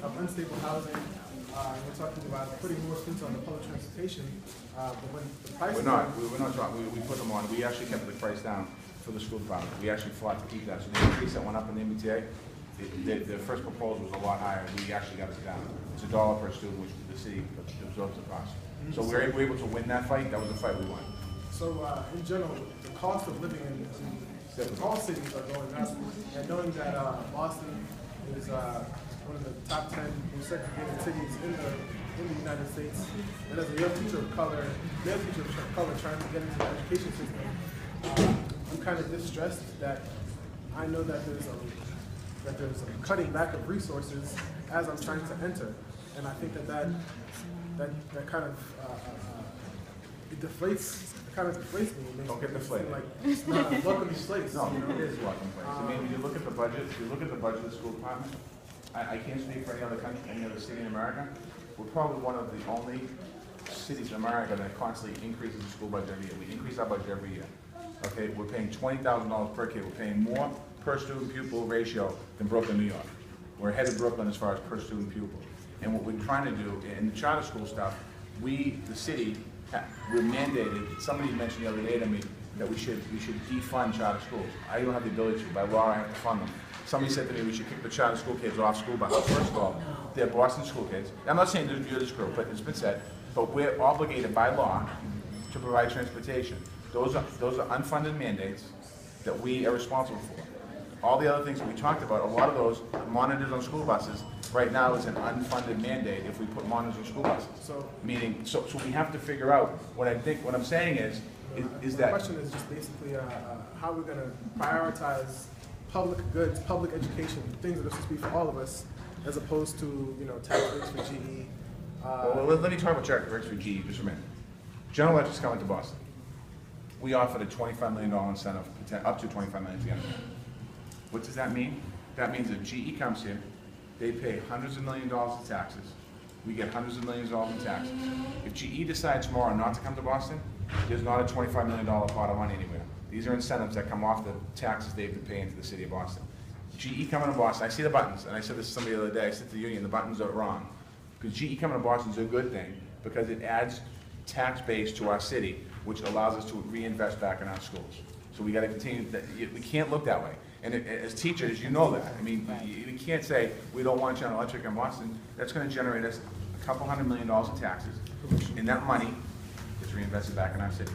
of unstable housing. We're talking about putting more students on the public transportation, but when the price We're not talking. We put them on. We actually kept the price down for the school department. We actually fought to keep that. So the increase that went up in the MBTA, the first proposal was a lot higher. We actually got it down. It's $1 per student, which the city absorbs the cost. So we were able to win that fight. That was the fight we won. So in general, the cost of living in all cities are going up, and knowing that Boston is one of the top 10 most segregated cities in the United States, and as a young teacher of color, trying to get into the education system, I'm kind of distressed that I know that there's a cutting back of resources as I'm trying to enter, and I think that kind of it deflates. It kind of deflates me. It makes Don't get deflated. like it's not a welcoming place. No, it is a welcome place. I mean, when you look at the budget, if you look at the budget of the school department, I can't speak for any other country, any other city in America. We're probably one of the only cities in America that constantly increases the school budget every year. We increase our budget every year. Okay, we're paying $20,000 per kid. We're paying more per student pupil ratio than Brooklyn, New York. We're ahead of Brooklyn as far as per student pupil. And what we're trying to do in the charter school stuff, we, the city, we're mandated. Somebody mentioned the other day to me that we should defund charter schools. I don't have the ability to. By law, I have to fund them. Somebody said to me we should kick the charter school kids off school buses. First of all, they're Boston school kids. I'm not saying you're this group, but it's been said. But we're obligated by law to provide transportation. Those are unfunded mandates that we are responsible for. All the other things that we talked about, a lot of those monitors on school buses right now is an unfunded mandate if we put monitors on school buses. So we have to figure out what I'm saying is that. The question is just basically how we're going to prioritize public goods, public education, things that are supposed to be for all of us, as opposed to tax rates for GE. Well, let me talk about tax rates for GE just for a minute. General Electric's coming to Boston. We offered a $25 million incentive, up to $25 million to get them. What does that mean? That means if GE comes here, they pay hundreds of millions of dollars in taxes. We get hundreds of millions of dollars in taxes. If GE decides tomorrow not to come to Boston, there's not a $25 million pot of money anywhere. These are incentives that come off the taxes they've been paying to the city of Boston. GE coming to Boston, I see the buttons, and I said this to somebody the other day, I said to the union, the buttons are wrong. Because GE coming to Boston is a good thing, because it adds tax base to our city, which allows us to reinvest back in our schools. So we got to continue, we can't look that way. And as teachers, you know that. I mean, you can't say we don't want General Electric in Boston. That's going to generate us a couple $100 million in taxes, and that money is reinvested back in our city.